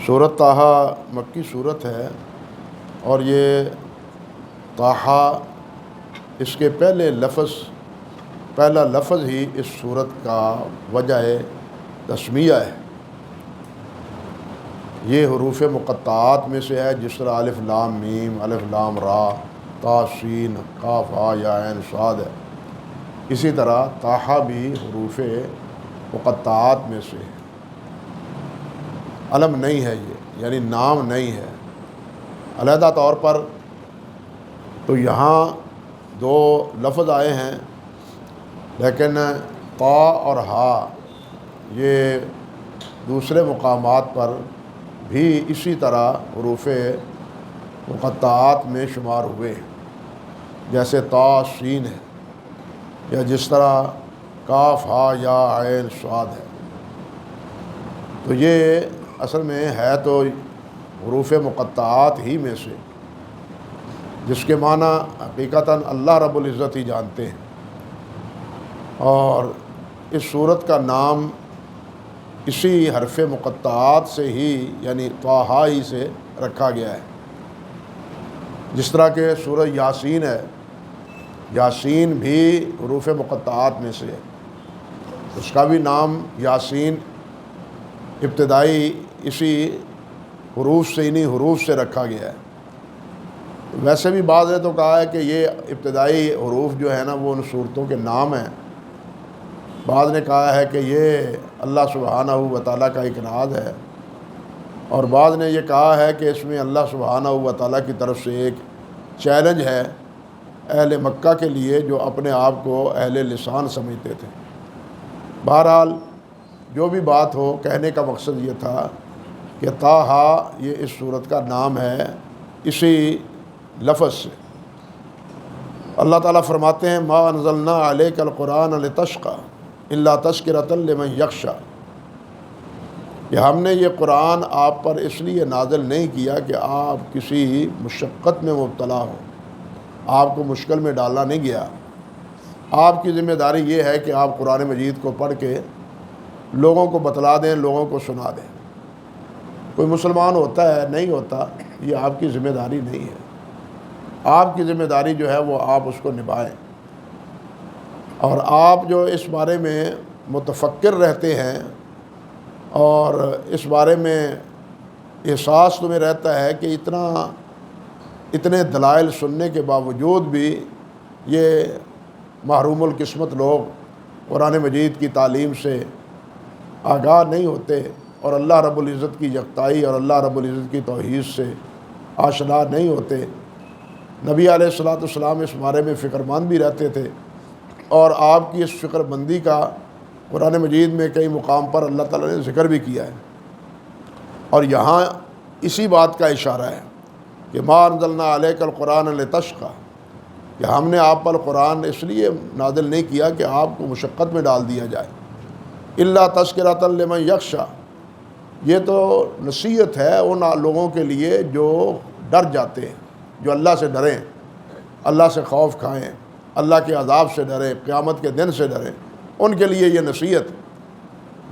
سورۃ طٰہٰ مکی صورت ہے، اور یہ طٰہٰ اس کے پہلا لفظ ہی اس صورت کا وجہ تسمیہ ہے۔ یہ حروف مقطعات میں سے ہے، جس طرح الف لام میم، الف لام را، طا سین قاف ہا یا عین صاد ہے، اسی طرح طٰہٰ بھی حروف مقطعات میں سے ہے۔ علم نہیں ہے یہ، یعنی نام نہیں ہے علیحدہ طور پر۔ تو یہاں دو لفظ آئے ہیں، لیکن طا اور ہا یہ دوسرے مقامات پر بھی اسی طرح حروف مقطعات میں شمار ہوئے، جیسے طا سین ہے، یا جس طرح کاف ہا یا عین صاد ہے۔ تو یہ اصل میں ہے تو حروف مقطعات ہی میں سے، جس کے معنی حقیقتاً اللہ رب العزت ہی جانتے ہیں، اور اس صورت کا نام اسی حرف مقطعات سے ہی، یعنی طٰہٰ ہی سے رکھا گیا ہے۔ جس طرح کہ سورہ یاسین ہے، یاسین بھی حروف مقطعات میں سے ہے، اس کا بھی نام یاسین ابتدائی اسی حروف سے، انہی حروف سے رکھا گیا ہے۔ ویسے بھی بعض نے تو کہا ہے کہ یہ ابتدائی حروف جو ہے نا وہ ان صورتوں کے نام ہیں۔ بعض نے کہا ہے کہ یہ اللہ سبحانہ و تعالیٰ کا ایک راز ہے، اور بعض نے یہ کہا ہے کہ اس میں اللہ سبحانہ و تعالیٰ کی طرف سے ایک چیلنج ہے اہل مکہ کے لیے، جو اپنے آپ کو اہل لسان سمجھتے تھے۔ بہرحال جو بھی بات ہو، کہنے کا مقصد یہ تھا کہ طٰہٰ یہ اس صورت کا نام ہے اسی لفظ سے۔ اللہ تعالیٰ فرماتے ہیں ما انزلنا علیک القرآن لتشقی الا تذکرۃ لمن یخشی، کہ ہم نے یہ قرآن آپ پر اس لیے نازل نہیں کیا کہ آپ کسی مشقت میں مبتلا ہوں، آپ کو مشکل میں ڈالا نہیں گیا۔ آپ کی ذمہ داری یہ ہے کہ آپ قرآن مجید کو پڑھ کے لوگوں کو بتلا دیں، لوگوں کو سنا دیں۔ کوئی مسلمان ہوتا ہے نہیں ہوتا، یہ آپ کی ذمہ داری نہیں ہے۔ آپ کی ذمہ داری جو ہے وہ آپ اس کو نبھائیں، اور آپ جو اس بارے میں متفکر رہتے ہیں اور اس بارے میں احساس تمہیں رہتا ہے کہ اتنے دلائل سننے کے باوجود بھی یہ محروم القسمت لوگ قرآن مجید کی تعلیم سے آگاہ نہیں ہوتے، اور اللہ رب العزت کی یکتائی اور اللہ رب العزت کی توحید سے آشنا نہیں ہوتے۔ نبی علیہ الصلوۃ والسلام اس بارے میں فکر مند بھی رہتے تھے، اور آپ کی اس فکر مندی کا قرآن مجید میں کئی مقام پر اللہ تعالیٰ نے ذکر بھی کیا ہے، اور یہاں اسی بات کا اشارہ ہے کہ ما انزلنا علیک القرآن لتشقی، کہ ہم نے آپ پر قرآن اس لیے نازل نہیں کیا کہ آپ کو مشقت میں ڈال دیا جائے، الا تذکرۃ لمن یخشی، یہ تو نصیحت ہے ان لوگوں کے لیے جو ڈر جاتے ہیں، جو اللہ سے ڈریں، اللہ سے خوف کھائیں، اللہ کے عذاب سے ڈریں، قیامت کے دن سے ڈریں، ان کے لیے یہ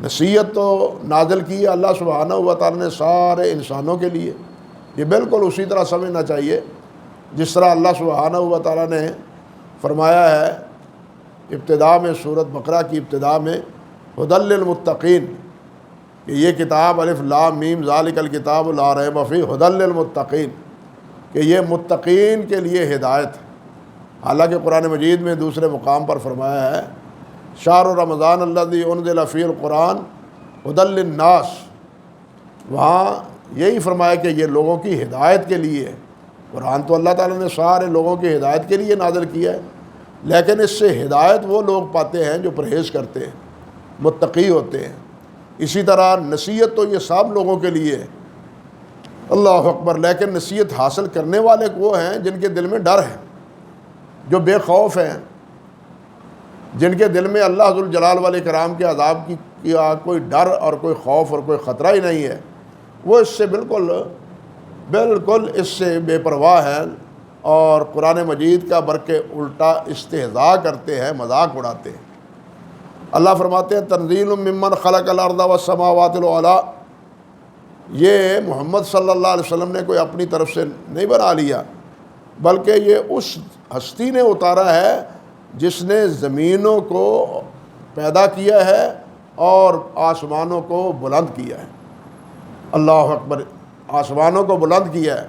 نصیحت تو نازل کی ہے اللہ سبحانہ و تعالیٰ نے سارے انسانوں کے لیے۔ یہ بالکل اسی طرح سمجھنا چاہیے جس طرح اللہ سبحانہ و تعالیٰ نے فرمایا ہے ابتداء میں، سورۃ بقرہ کی ابتداء میں، ھدی للمتقین، کہ یہ کتاب الف لام میم ذالک الکتاب لا ریب فیہ ھدی للمتقین، کہ یہ متقین کے لیے ہدایت ہے۔ حالانکہ قرآن مجید میں دوسرے مقام پر فرمایا ہے شہر رمضان الذی انزل فیہ القرآن ھدی للناس، وہاں یہی فرمایا کہ یہ لوگوں کی ہدایت کے لیے ہے۔ قرآن تو اللہ تعالیٰ نے سارے لوگوں کی ہدایت کے لیے نازل کیا ہے، لیکن اس سے ہدایت وہ لوگ پاتے ہیں جو پرہیز کرتے ہیں، متقی ہوتے ہیں۔ اسی طرح نصیحت تو یہ سب لوگوں کے لیے ہے، اللہ اکبر، لیکن نصیحت حاصل کرنے والے وہ ہیں جن کے دل میں ڈر ہے، جو بے خوف ہیں، جن کے دل میں اللہ ذوالجلال والاکرام کے عذاب کی کوئی ڈر اور کوئی خوف اور کوئی خطرہ ہی نہیں ہے، وہ اس سے بالکل اس سے بے پرواہ ہیں، اور قرآن مجید کا برکے الٹا استہزاء کرتے ہیں، مذاق اڑاتے ہیں۔ اللہ فرماتے ہیں تنزیل ممن خلق الارض والسماوات العلی، یہ محمد صلی اللہ علیہ وسلم نے کوئی اپنی طرف سے نہیں بنا لیا، بلکہ یہ اس ہستی نے اتارا ہے جس نے زمینوں کو پیدا کیا ہے اور آسمانوں کو بلند کیا ہے۔ اللہ اکبر! آسمانوں کو بلند کیا ہے،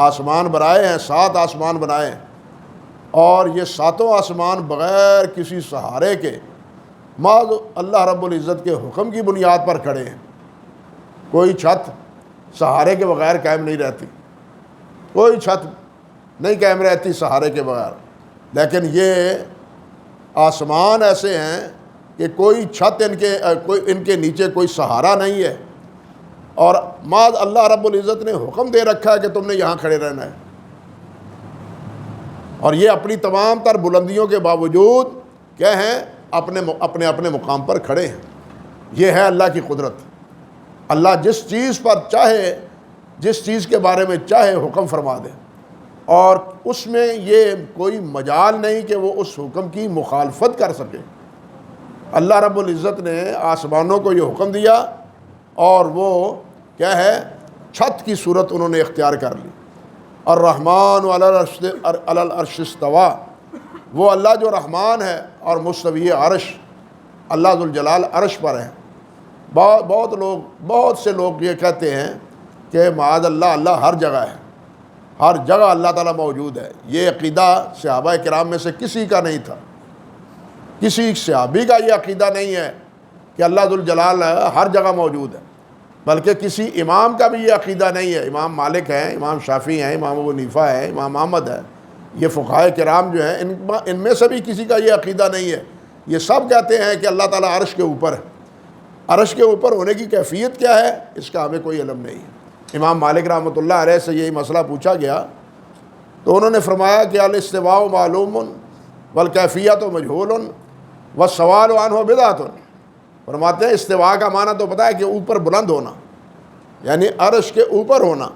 آسمان بنائے ہیں، 7 آسمان بنائے ہیں، اور یہ 7 آسمان بغیر کسی سہارے کے محض اللہ رب العزت کے حکم کی بنیاد پر کھڑے ہیں۔ کوئی چھت سہارے کے بغیر قائم نہیں رہتی، کوئی چھت نہیں قائم رہتی سہارے کے بغیر، لیکن یہ آسمان ایسے ہیں کہ کوئی چھت ان کے نیچے کوئی سہارا نہیں ہے، اور محض اللہ رب العزت نے حکم دے رکھا ہے کہ تم نے یہاں کھڑے رہنا ہے، اور یہ اپنی تمام تر بلندیوں کے باوجود کیا ہیں؟ اپنے مقام پر کھڑے ہیں۔ یہ ہے اللہ کی قدرت۔ اللہ جس چیز پر چاہے، جس چیز کے بارے میں چاہے حکم فرما دے، اور اس میں یہ کوئی مجال نہیں کہ وہ اس حکم کی مخالفت کر سکے۔ اللہ رب العزت نے آسمانوں کو یہ حکم دیا، اور وہ کیا ہے؟ چھت کی صورت انہوں نے اختیار کر لی۔ الرحمن علی العرش استویٰ، وہ اللہ جو رحمان ہے اور مستوی عرش، اللہ ذوالجلال عرش پر ہے۔ بہت سے لوگ یہ کہتے ہیں کہ معاذ اللہ، اللہ ہر جگہ ہے، ہر جگہ اللہ تعالیٰ موجود ہے۔ یہ عقیدہ صحابہ کرام میں سے کسی کا نہیں تھا، کسی صحابی کا یہ عقیدہ نہیں ہے کہ اللہ ذوالجلال ہر جگہ موجود ہے، بلکہ کسی امام کا بھی یہ عقیدہ نہیں ہے۔ امام مالک ہیں، امام شافعی ہیں، امام ابو حنیفہ ہے، امام احمد ہے، یہ فقہائے کرام جو ہیں ان میں سے بھی کسی کا یہ عقیدہ نہیں ہے۔ یہ سب کہتے ہیں کہ اللہ تعالیٰ عرش کے اوپر ہے۔ عرش کے اوپر ہونے کی کیفیت کیا ہے، اس کا ہمیں کوئی علم نہیں ہے۔ امام مالک رحمۃ اللہ علیہ سے یہی مسئلہ پوچھا گیا تو انہوں نے فرمایا کہ الاستواء معلوم والکیفیت مجہول والسؤال عنہ بدعۃ۔ فرماتے ہیں استواء کا معنی تو پتہ ہے کہ اوپر بلند ہونا، یعنی عرش کے اوپر ہونا۔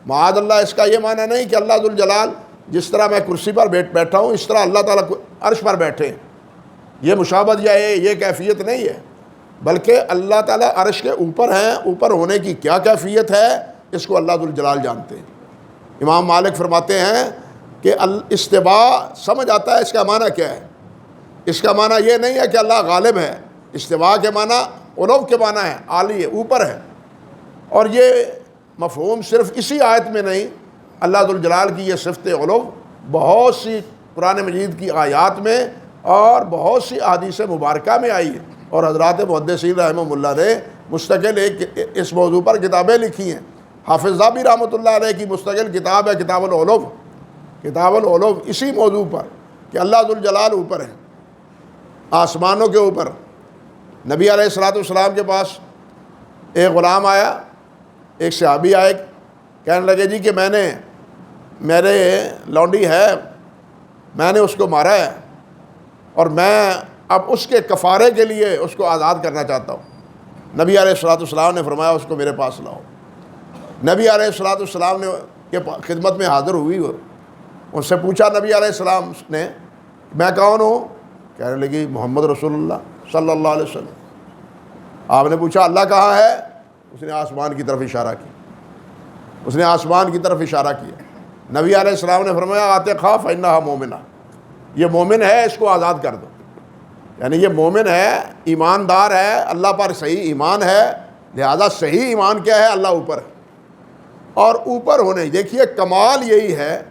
معاذ اللہ اس کا یہ معنی نہیں کہ اللہ ذوالجلال جس طرح میں کرسی پر بیٹھا ہوں اس طرح اللہ تعالیٰ عرش پر بیٹھے، یہ مشابہت یا یہ کیفیت نہیں ہے، بلکہ اللہ تعالیٰ عرش کے اوپر ہیں۔ اوپر ہونے کی کیا کیفیت ہے اس کو اللہ ذوالجلال جانتے ہیں۔ امام مالک فرماتے ہیں کہ استواء سمجھ آتا ہے، اس کا معنی کیا ہے؟ اس کا معنی یہ نہیں ہے کہ اللہ غالب ہے۔ استواء کے معنی علو کے معنی ہے، عالی ہے، اوپر ہے، اور یہ مفہوم صرف اسی آیت میں نہیں، اللہ ذوالجلال کی یہ صفت علو بہت سی قرآن مجید کی آیات میں اور بہت سی احادیث مبارکہ میں آئی ہے، اور حضرات محدثین رحمہ اللہ نے مستقل اس موضوع پر کتابیں لکھی ہیں۔ حافظ ذہبی رحمۃ اللہ علیہ کی مستقل کتاب ہے کتاب العلو، کتاب العلو اسی موضوع پر کہ اللہ ذوالجلال اوپر ہے، آسمانوں کے اوپر۔ نبی علیہ الصلوۃ والسلام کے پاس ایک غلام آیا، ایک صحابی آئے، کہنے لگے جی کہ میرے لونڈی ہے، میں نے اس کو مارا ہے، اور میں اب اس کے کفارے کے لیے اس کو آزاد کرنا چاہتا ہوں۔ نبی علیہ الصلوۃ والسلام نے فرمایا اس کو میرے پاس لاؤ۔ نبی علیہ الصلوۃ والسلام نے کے خدمت میں حاضر ہوئی، ان سے پوچھا نبی علیہ السلام نے میں کون ہوں؟ کہنے لگی محمد رسول اللہ صلی اللہ علیہ وسلم۔ آپ نے پوچھا اللہ کہاں ہے؟ اس نے آسمان کی طرف اشارہ کیا، اس نے آسمان کی طرف اشارہ کیا۔ نبی علیہ السلام نے فرمایا عاتقھا فإنھا مومنہ، یہ مومن ہے، اس کو آزاد کر دو۔ یعنی یہ مومن ہے، ایماندار ہے، اللہ پر صحیح ایمان ہے، لہذا صحیح ایمان کیا ہے؟ اللہ اوپر ہے، اور اوپر ہونے دیکھیے کمال یہی ہے،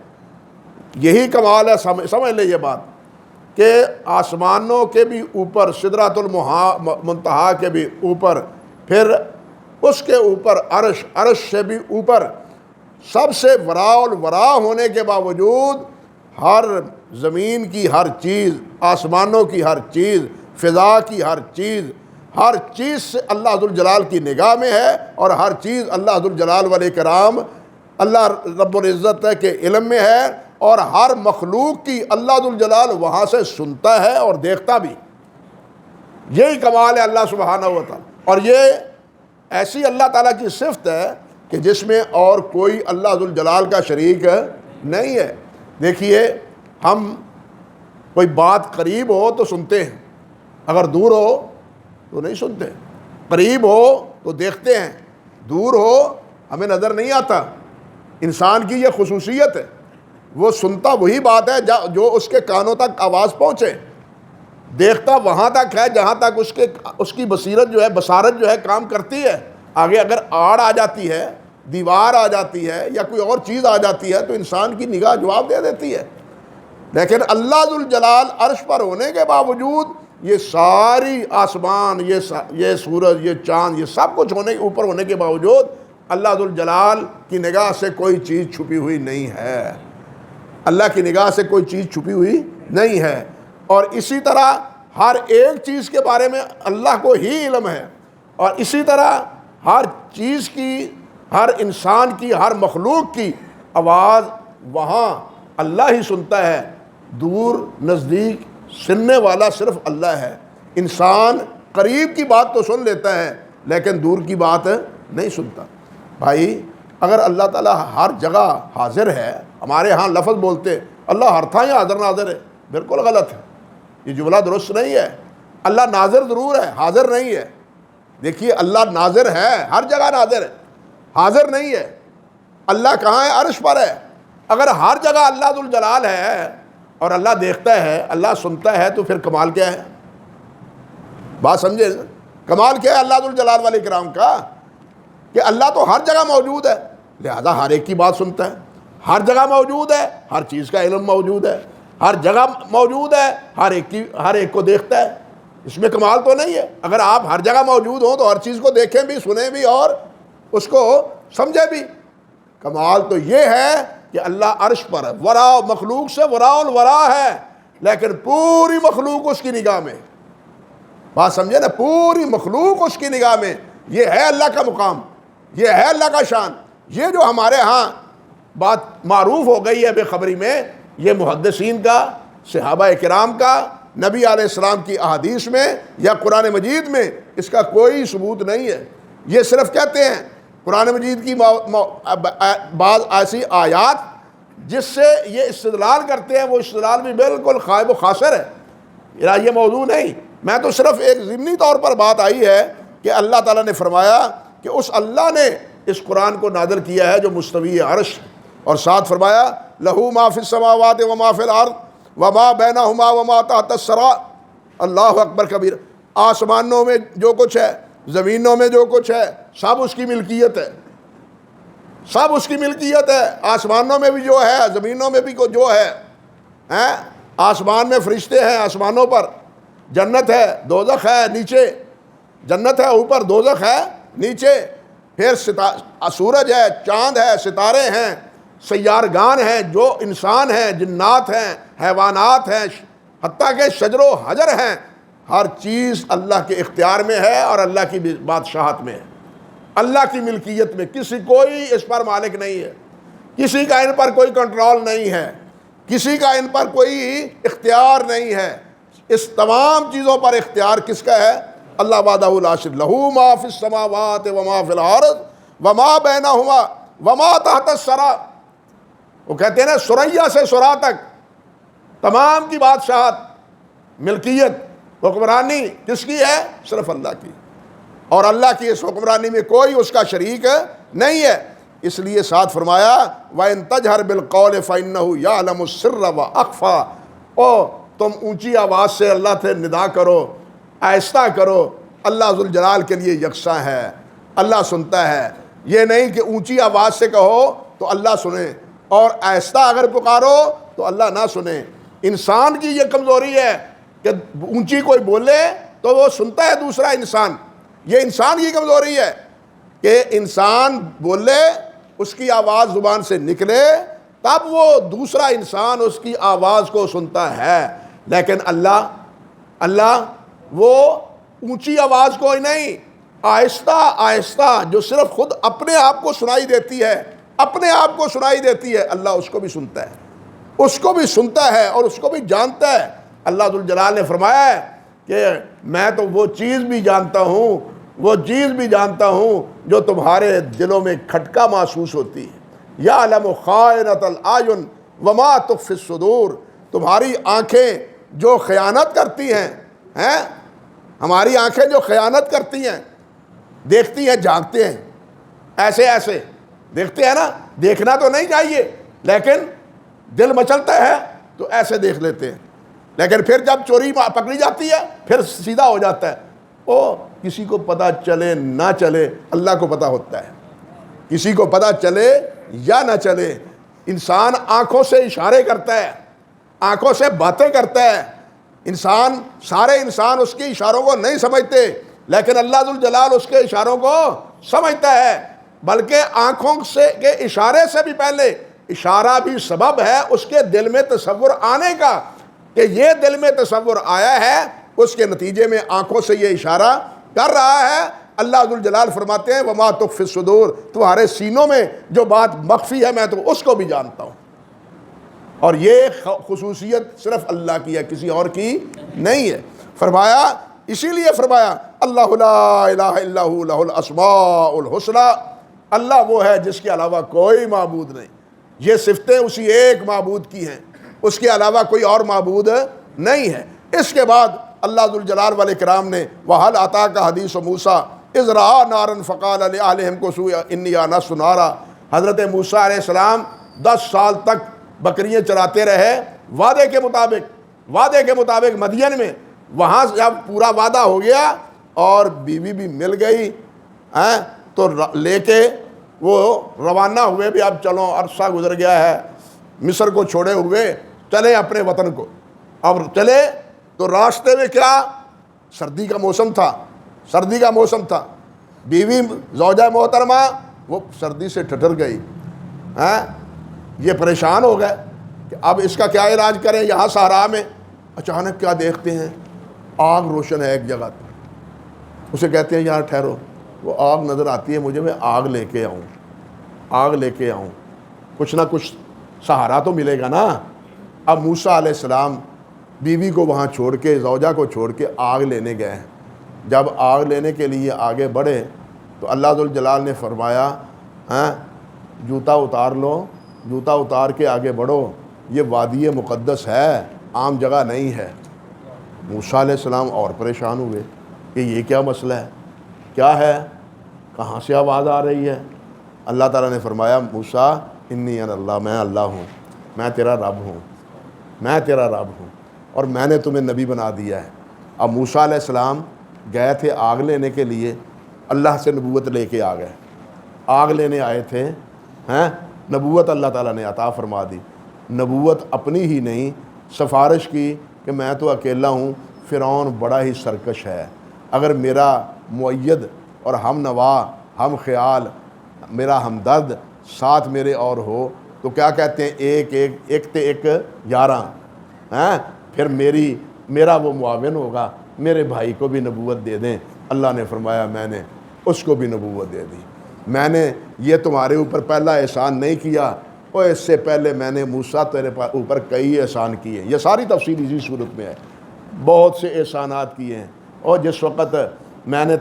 یہی کمال ہے، سمجھ لیں یہ بات کہ آسمانوں کے بھی اوپر، سدرۃ المنتہا کے بھی اوپر، پھر اس کے اوپر عرش، عرش سے بھی اوپر، سب سے وراء الورا ہونے کے باوجود ہر زمین کی ہر چیز، آسمانوں کی ہر چیز، فضا کی ہر چیز سے اللہ ذوالجلال کی نگاہ میں ہے، اور ہر چیز اللہ ذوالجلال والاکرام اللہ رب العزت کے علم میں ہے، اور ہر مخلوق کی اللہ ذوالجلال وہاں سے سنتا ہے اور دیکھتا بھی۔ یہی کمال ہے اللہ سبحانہ و تعالیٰ، اور یہ ایسی اللہ تعالیٰ کی صفت ہے کہ جس میں اور کوئی اللہ ذوالجلال کا شریک نہیں ہے۔ دیکھیے ہم کوئی بات قریب ہو تو سنتے ہیں، اگر دور ہو تو نہیں سنتے، قریب ہو تو دیکھتے ہیں، دور ہو ہمیں نظر نہیں آتا. انسان کی یہ خصوصیت ہے، وہ سنتا وہی بات ہے جو اس کے کانوں تک آواز پہنچے، دیکھتا وہاں تک ہے جہاں تک اس کی بصیرت جو ہے، بصارت جو ہے کام کرتی ہے. آگے اگر آڑ آ جاتی ہے، دیوار آ جاتی ہے یا کوئی اور چیز آ جاتی ہے تو انسان کی نگاہ جواب دے دیتی ہے. لیکن اللہ ذوالجلال عرش پر ہونے کے باوجود یہ ساری آسمان، یہ سورج، یہ چاند، یہ سب کچھ اوپر ہونے کے باوجود اللہ ذوالجلال کی نگاہ سے کوئی چیز چھپی ہوئی نہیں ہے. اللہ کی نگاہ سے کوئی چیز چھپی ہوئی نہیں ہے. اور اسی طرح ہر ایک چیز کے بارے میں اللہ کو ہی علم ہے. اور اسی طرح ہر چیز کی، ہر انسان کی، ہر مخلوق کی آواز وہاں اللہ ہی سنتا ہے. دور نزدیک سننے والا صرف اللہ ہے. انسان قریب کی بات تو سن لیتا ہے لیکن دور کی بات نہیں سنتا. بھائی اگر اللہ تعالیٰ ہر جگہ حاضر ہے، ہمارے ہاں لفظ بولتے اللہ ہر تھا یا حاضر ناظر ہے، بالکل غلط ہے، یہ جملہ درست نہیں ہے. اللہ ناظر ضرور ہے، حاضر نہیں ہے. دیکھیے اللہ ناظر ہے، ہر جگہ ناظر ہے، حاضر نہیں ہے. اللہ کہاں ہے؟ عرش پر ہے. اگر ہر جگہ اللہ ذوالجلال ہے اور اللہ دیکھتا ہے، اللہ سنتا ہے، تو پھر کمال کیا ہے؟ بات سمجھے؟ کمال کیا ہے اللہ ذوالجلال والے کرام کا؟ کہ اللہ تو ہر جگہ موجود ہے، لہذا ہر ایک کی بات سنتا ہے. ہر جگہ موجود ہے، ہر چیز کا علم موجود ہے، ہر جگہ موجود ہے، ہر ایک کو دیکھتا ہے. اس میں کمال تو نہیں ہے؟ اگر آپ ہر جگہ موجود ہوں تو ہر چیز کو دیکھیں بھی، سنیں بھی اور اس کو سمجھیں بھی. کمال تو یہ ہے کہ اللہ عرش پر ہے، ورا مخلوق سے ورا الورا ہے، لیکن پوری مخلوق اس کی نگاہ میں. بات سمجھے نا؟ پوری مخلوق اس کی نگاہ میں. یہ ہے اللہ کا مقام، یہ ہے اللہ کا شان. یہ جو ہمارے ہاں بات معروف ہو گئی ہے بے خبری میں، یہ محدثین کا، صحابہ کرام کا، نبی علیہ السلام کی احادیث میں یا قرآن مجید میں اس کا کوئی ثبوت نہیں ہے. یہ صرف کہتے ہیں قرآن مجید کی بعض ایسی آیات جس سے یہ استدلال کرتے ہیں، وہ استدلال بھی بالکل خائب و خاسر ہے. یہ موضوع نہیں. میں تو صرف ایک ضمنی طور پر بات آئی ہے کہ اللہ تعالیٰ نے فرمایا کہ اس اللہ نے اس قرآن کو نازل کیا ہے جو مستوی عرش، اور ساتھ فرمایا لہو ما فی السماوات وما فی الارض وما بینہما وما تحت الثری. اللہ اکبر کبیر. آسمانوں میں جو کچھ ہے، زمینوں میں جو کچھ ہے، سب اس کی ملکیت ہے، سب اس کی ملکیت ہے. آسمانوں میں بھی جو ہے، زمینوں میں بھی جو ہے. آسمان میں فرشتے ہیں، آسمانوں پر جنت ہے، دوزخ ہے نیچے. جنت ہے اوپر، دوزخ ہے نیچے. پھر سورج ہے، چاند ہے، ستارے ہیں، سیارگان ہیں، جو انسان ہیں، جنات ہیں، حیوانات ہیں، حتیٰ کہ شجر و حجر ہیں. ہر چیز اللہ کے اختیار میں ہے اور اللہ کی بادشاہت میں ہے، اللہ کی ملکیت میں. کوئی اس پر مالک نہیں ہے، کسی کا ان پر کوئی کنٹرول نہیں ہے، کسی کا ان پر کوئی اختیار نہیں ہے. اس تمام چیزوں پر اختیار کس کا ہے؟ اللہ وحدہ لا شریک لہ. ما فی السماوات وما فی الارض وما بینہما وما تحت الثری. وہ کہتے ہیں نا ثریا سے ثریٰ تک تمام کی بادشاہت، ملکیت، حکمرانی کس کی ہے؟ صرف اللہ کی. اور اللہ کی اس حکمرانی میں کوئی اس کا شریک نہیں ہے. اس لیے ساتھ فرمایا وَإِن تَجْهَرْ بِالْقَوْلِ فَإِنَّهُ يَعْلَمُ السِّرَّ وَأَخْفَى. تم اونچی آواز سے اللہ سے ندا کرو، آہستہ کرو. اللہ ذوالجلال کے لیے یکساں ہے، اللہ سنتا ہے. یہ نہیں کہ اونچی آواز سے کہو تو اللہ سنے اور آہستہ اگر پکارو تو اللہ نہ سنے. انسان کی یہ کمزوری ہے کہ اونچی کوئی بولے تو وہ سنتا ہے دوسرا انسان. یہ انسان کی کمزوری ہے کہ انسان بولے، اس کی آواز زبان سے نکلے، تب وہ دوسرا انسان اس کی آواز کو سنتا ہے. لیکن اللہ وہ اونچی آواز کوئی نہیں، آہستہ آہستہ جو صرف خود اپنے آپ کو سنائی دیتی ہے، اپنے آپ کو سنائی دیتی ہے، اللہ اس کو بھی سنتا ہے، اس کو بھی سنتا ہے اور اس کو بھی جانتا ہے. اللہ ذوالجلال نے فرمایا ہے کہ میں تو وہ چیز بھی جانتا ہوں، وہ چیز بھی جانتا ہوں جو تمہارے دلوں میں کھٹکا محسوس ہوتی ہے. یعلم خائنۃ الاعین وما تخفی الصدور. تمہاری آنکھیں جو خیانت کرتی ہیں، ہماری آنکھیں جو خیانت کرتی ہیں، دیکھتی ہیں، جھانکتے ہیں ایسے ایسے. دیکھتے ہیں نا, دیکھنا تو نہیں چاہیے لیکن دل مچلتا ہے تو ایسے دیکھ لیتے ہیں, لیکن پھر جب چوری پکڑی جاتی ہے پھر سیدھا ہو جاتا ہے. او کسی کو پتہ چلے نہ چلے اللہ کو پتہ ہوتا ہے, کسی کو پتہ چلے یا نہ چلے, انسان آنکھوں سے اشارے کرتا ہے, آنکھوں سے باتیں کرتا ہے. سارے انسان اس کے اشاروں کو نہیں سمجھتے, لیکن اللہ ذوالجلال اس کے اشاروں کو سمجھتا ہے. بلکہ آنکھوں سے کے اشارے سے بھی پہلے اشارہ بھی سبب ہے اس کے دل میں تصور آنے کا, کہ یہ دل میں تصور آیا ہے, اس کے نتیجے میں آنکھوں سے یہ اشارہ کر رہا ہے. اللہ ذوالجلال فرماتے ہیں وما تخفی الصدور, تمہارے سینوں میں جو بات مخفی ہے میں تو اس کو بھی جانتا ہوں. اور یہ خصوصیت صرف اللہ کی ہے, کسی اور کی نہیں ہے. فرمایا, اسی لیے فرمایا اللہ لا الہ الا ہو لہ الاسماء الحسنی, اللہ وہ ہے جس کے علاوہ کوئی معبود نہیں. یہ صفتیں اسی ایک معبود کی ہیں, اس کے علاوہ کوئی اور معبود نہیں ہے. اس کے بعد اللہ ذوالجلال والاکرام نے وَهَلْ أَتَاكَ حَدِيثُ مُوسَىٰ إِذْ رَأَىٰ نَارًا فَقَالَ لِأَهْلِهِمْ كُثُوا إِنِّي آنَسْتُ نَارًا. حضرت موسیٰ علیہ السلام 10 سال تک بکریاں چراتے رہے وعدے کے مطابق مدین میں. وہاں جب پورا وعدہ ہو گیا اور بیوی بھی مل گئی تو لے کے وہ روانہ ہوئے, بھی اب چلو عرصہ گزر گیا ہے, مصر کو چھوڑے ہوئے چلے اپنے وطن کو. اب چلے تو راستے میں کیا, سردی کا موسم تھا. بیوی زوجہ محترمہ وہ سردی سے ٹھٹر گئی, یہ پریشان ہو گئے کہ اب اس کا کیا علاج کریں. یہاں صحرا میں اچانک کیا دیکھتے ہیں, آگ روشن ہے ایک جگہ. اسے کہتے ہیں یار ٹھہرو, وہ آگ نظر آتی ہے مجھے, میں آگ لے کے آؤں, کچھ نہ کچھ سہارا تو ملے گا نا. اب موسیٰ علیہ السلام بیوی کو وہاں چھوڑ کے, زوجہ کو چھوڑ کے آگ لینے گئے. جب آگ لینے کے لیے آگے بڑھے تو اللہ ذوالجلال نے فرمایا جوتا اتار لو, جوتا اتار کے آگے بڑھو, یہ وادی مقدس ہے, عام جگہ نہیں ہے. موسیٰ علیہ السلام اور پریشان ہوئے کہ یہ کیا مسئلہ ہے, کیا ہے, کہاں سے آواز آ رہی ہے. اللہ تعالیٰ نے فرمایا موسیٰ انی انا اللہ, میں اللہ ہوں, میں تیرا رب ہوں اور میں نے تمہیں نبی بنا دیا ہے. اب موسیٰ علیہ السلام گئے تھے آگ لینے کے لیے, اللہ سے نبوت لے کے آ گئے. آگ لینے آئے تھے, نبوت اللہ تعالیٰ نے عطا فرما دی. نبوت اپنی ہی نہیں, سفارش کی کہ میں تو اکیلا ہوں, فرعون بڑا ہی سرکش ہے, اگر میرا مؤید اور ہم نوا, ہم خیال, میرا ہمدرد ساتھ میرے اور ہو تو کیا کہتے ہیں ایک تے ایک 11, پھر میرا وہ معاون ہوگا, میرے بھائی کو بھی نبوت دے دیں. اللہ نے فرمایا میں نے اس کو بھی نبوت دے دی. میں نے یہ تمہارے اوپر پہلا احسان نہیں کیا, اور اس سے پہلے میں نے موسیٰ تیرے اوپر کئی احسان کیے. یہ ساری تفصیل اسی صورت میں ہے, بہت سے احسانات کیے ہیں. اور جس وقت میں نے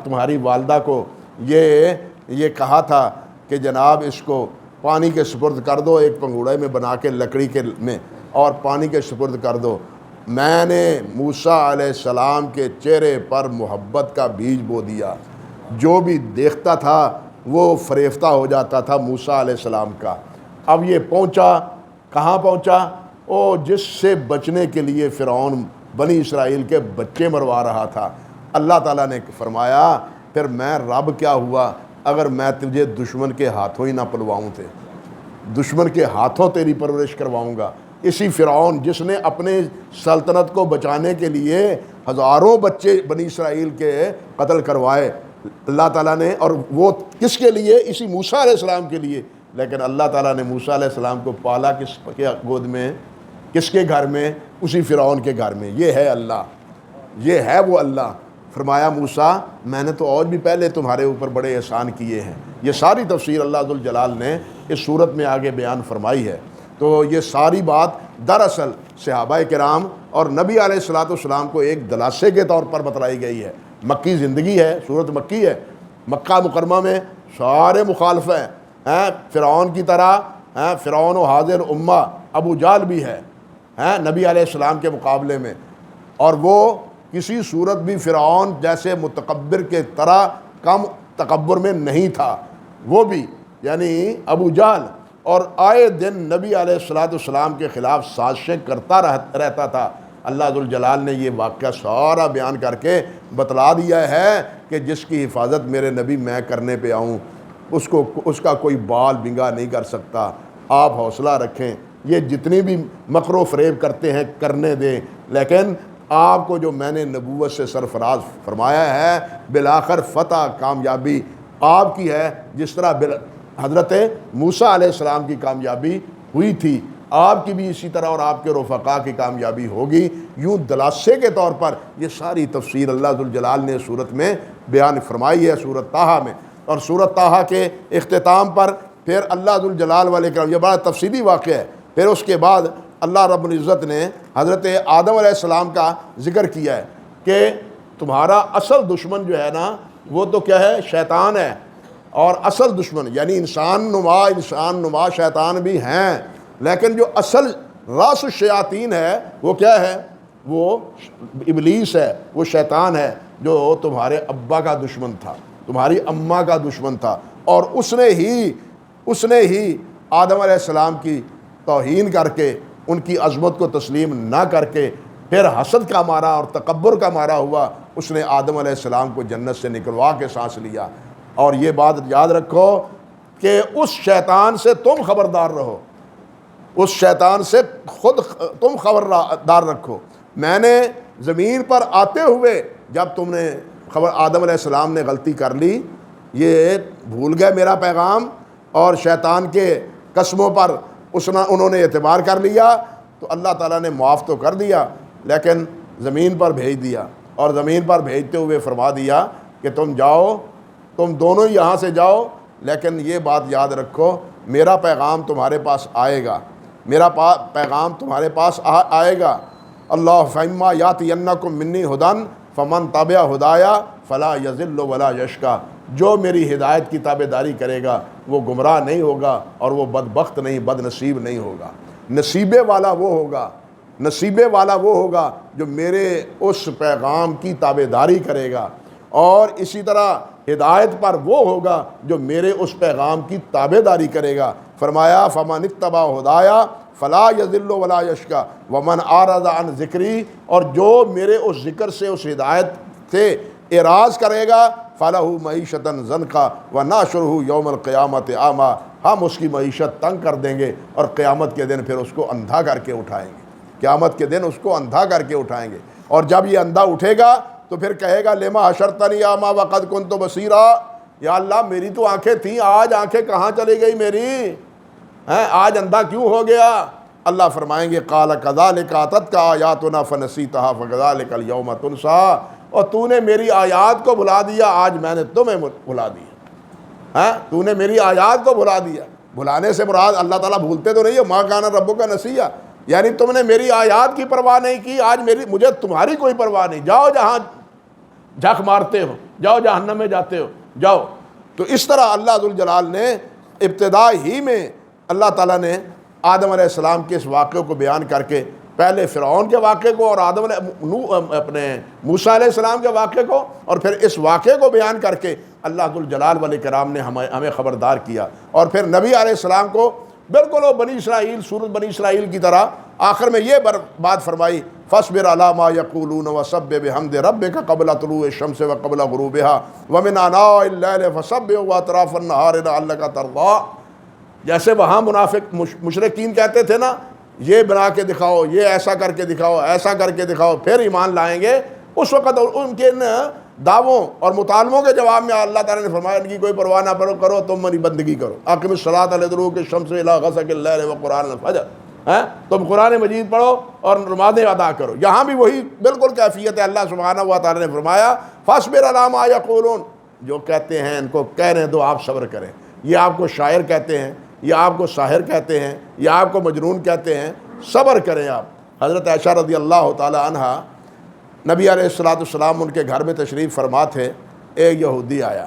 تمہاری والدہ کو یہ کہا تھا کہ جناب اس کو پانی کے سپرد کر دو, ایک پنگوڑے میں بنا کے لکڑی کے میں, اور پانی کے سپرد کر دو, میں نے موسیٰ علیہ السلام کے چہرے پر محبت کا بیج بو دیا. جو بھی دیکھتا تھا وہ فریفتہ ہو جاتا تھا موسیٰ علیہ السلام کا. اب یہ پہنچا, کہاں پہنچا, او جس سے بچنے کے لیے فرعون بنی اسرائیل کے بچے مروا رہا تھا. اللہ تعالیٰ نے فرمایا پھر میں رب کیا ہوا اگر میں تجھے دشمن کے ہاتھوں ہی نہ پلواؤں تھے, دشمن کے ہاتھوں تیری پرورش کرواؤں گا. اسی فرعون جس نے اپنے سلطنت کو بچانے کے لیے ہزاروں بچے بنی اسرائیل کے قتل کروائے اللہ تعالیٰ نے, اور وہ کس کے لیے, اسی موسیٰ علیہ السلام کے لیے. لیکن اللہ تعالیٰ نے موسیٰ علیہ السلام کو پالا کس کے گود میں, کس کے گھر میں, اسی فرعون کے گھر میں. یہ ہے اللہ, یہ ہے وہ اللہ. فرمایا موسیٰ میں نے تو اور بھی پہلے تمہارے اوپر بڑے احسان کیے ہیں. یہ ساری تفسیر اللہ ذوالجلال نے اس صورت میں آگے بیان فرمائی ہے. تو یہ ساری بات دراصل صحابہ کرام اور نبی علیہ الصلوۃ والسلام کو ایک دلاسے کے طور پر بتلائی گئی ہے. مکی زندگی ہے, صورت مکی ہے, مکہ مکرمہ میں سارے مخالف ہیں فرعون کی طرح. فرعون و حاضر امہ ابو جہل بھی ہے نبی علیہ السلام کے مقابلے میں, اور وہ کسی صورت بھی فرعون جیسے متکبر کے طرح کم تکبر میں نہیں تھا. وہ بھی یعنی ابو جہل، اور آئے دن نبی علیہ السلام کے خلاف سازشیں کرتا رہتا تھا۔ اللہ ذوالجلال نے یہ واقعہ سارا بیان کر کے بتلا دیا ہے کہ جس کی حفاظت میرے نبی میں کرنے پہ آؤں اس کا کوئی بال بنگا نہیں کر سکتا۔ آپ حوصلہ رکھیں، یہ جتنی بھی مکر و فریب کرتے ہیں کرنے دیں، لیکن آپ کو جو میں نے نبوت سے سرفراز فرمایا ہے بالآخر فتح کامیابی آپ کی ہے، جس طرح حضرت موسیٰ علیہ السلام کی کامیابی ہوئی تھی، آپ کی بھی اسی طرح اور آپ کے رفقا کی کامیابی ہوگی۔ یوں دلاسے کے طور پر یہ ساری تفسیر اللہ ذوالجلال نے صورت میں بیان فرمائی ہے سورۃ طٰہٰ میں۔ اور سورۃ طٰہٰ کے اختتام پر پھر اللہ ذوالجلال والے کرام، یہ بڑا تفصیلی واقعہ ہے، پھر اس کے بعد اللہ رب العزت نے حضرت آدم علیہ السلام کا ذکر کیا ہے کہ تمہارا اصل دشمن جو ہے نا وہ تو کیا ہے؟ شیطان ہے، اور اصل دشمن یعنی انسان نما شیطان بھی ہیں، لیکن جو اصل راس الشیاطین ہے وہ کیا ہے؟ وہ ابلیس ہے، وہ شیطان ہے جو تمہارے ابا کا دشمن تھا، تمہاری اماں کا دشمن تھا، اور اس نے ہی آدم علیہ السلام کی توہین کر کے ان کی عظمت کو تسلیم نہ کر کے پھر حسد کا مارا اور تکبر کا مارا ہوا، اس نے آدم علیہ السلام کو جنت سے نکلوا کے سانس لیا۔ اور یہ بات یاد رکھو کہ اس شیطان سے تم خبردار رہو، اس شیطان سے خود تم خبردار رکھو۔ میں نے زمین پر آتے ہوئے جب تم نے آدم علیہ السلام نے غلطی کر لی، یہ بھول گئے میرا پیغام اور شیطان کے قسموں پر انہوں نے اعتبار کر لیا، تو اللہ تعالیٰ نے معاف تو کر دیا لیکن زمین پر بھیج دیا، اور زمین پر بھیجتے ہوئے فرما دیا کہ تم جاؤ، تم دونوں یہاں سے جاؤ، لیکن یہ بات یاد رکھو میرا پیغام تمہارے پاس آئے گا، میرا پیغام تمہارے پاس آئے گا۔ اللہ فَإِمَّا يَأْتِيَنَّكُم مِّنِّي هُدًى فَمَن تَبِعَ هُدَايَ فَلَا يَضِلُّ وَلَا يَشْقَىٰ، جو میری ہدایت کی تابع داری کرے گا وہ گمراہ نہیں ہوگا اور وہ بدبخت نہیں، بد نصیب نہیں ہوگا۔ نصیبے والا وہ ہوگا جو میرے اس پیغام کی تابع داری کرے گا، اور اسی طرح ہدایت پر وہ ہوگا جو میرے اس پیغام کی تابع داری کرے گا۔ فرمایا فَمَنِ اتَّبَعَ هُدَايَ فَلَا يَضِلُّ وَلَا يَشْقَىٰ وَمَنْ أَعْرَضَ عَنْ ذِكْرِي، اور جو میرے اس ذکر سے، اس ہدایت سے اعراض کرے گا فَلَهُ مَعِيشَةً ضَنْكًا وَنَحْشُرُهُ يَوْمَ الْقِيَامَةِ أَعْمَىٰ، ہم اس کی معیشت تنگ کر دیں گے اور قیامت کے دن پھر اس کو اندھا کر کے اٹھائیں گے، قیامت کے دن اس کو اندھا کر کے اٹھائیں گے۔ اور جب یہ اندھا اٹھے گا تو پھر کہے گا لِمَ حَشَرْتَنِي أَعْمَىٰ وَقَدْ كُنتُ بَصِيرًا، یا اللہ میری تو آنکھیں تھیں، آج آنکھیں کہاں چلی گئی میری ہیں، آج اندھا کیوں ہو گیا؟ اللہ فرمائیں گے قال كذلك اتتك آیاتنا فنسیتها فكذلك اليوم تنسى، اور تو نے میری آیات کو بھلا دیا، آج میں نے تمہیں بھلا دیا، تو نے میری آیات کو بھلا دیا۔ بھلانے سے مراد اللہ تعالیٰ بھولتے تو نہیں ہے، ما کان ربک نسیا، یعنی تم نے میری آیات کی پرواہ نہیں کی، آج مجھے تمہاری کوئی پرواہ نہیں، جاؤ جہاں جھک مارتے ہو، جاؤ جہنم میں جاتے ہو، جاؤ۔ تو اس طرح اللہ ذوالجلال نے ابتدا ہی میں اللہ تعالیٰ نے آدم علیہ السلام کے اس واقعے کو بیان کر کے، پہلے فرعون کے واقعے کو اور اپنے موسیٰ علیہ السلام کے واقعے کو، اور پھر اس واقعے کو بیان کر کے اللہ ذوالجلال والاکرام نے ہمیں خبردار کیا، اور پھر نبی علیہ السلام کو بالکل وہ بنی اسرائیل، سورۃ بنی اسرائیل کی طرح آخر میں یہ بات فرمائی فاصبر علی ما یقولون وسبح بحمد ربک قبل طلوع الشمس وقبل غروبها ومن آناء الليل فسبح واطراف النهار لعلک ترضی۔ جیسے وہاں منافق مشرکین کہتے تھے نا، یہ بنا کے دکھاؤ، یہ ایسا کر کے دکھاؤ، ایسا کر کے دکھاؤ پھر ایمان لائیں گے، اس وقت ان کے دعووں اور مطالبوں کے جواب میں اللہ تعالیٰ نے فرمایا ان کی کوئی پرواہ نہ کرو، تم میری بندگی کرو، اقم الصلاۃ لدلوک الشمس الی غسق اللیل وقرآن الفجر، تم قرآن مجید پڑھو اور نمازیں ادا کرو۔ یہاں بھی وہی بالکل کیفیت ہے، اللہ سبحانہ و تعالیٰ نے فرمایا فاصبر علی ما یقولون، جو کہتے ہیں ان کو کہنے دو، آپ صبر کریں۔ یہ آپ کو شاعر کہتے ہیں، یا آپ کو ساحر کہتے ہیں، یا آپ کو مجنون کہتے ہیں، صبر کریں آپ۔ حضرت عائشہ رضی اللہ تعالی عنہ، نبی علیہ السلام ان کے گھر میں تشریف فرما تھے، ایک یہودی آیا،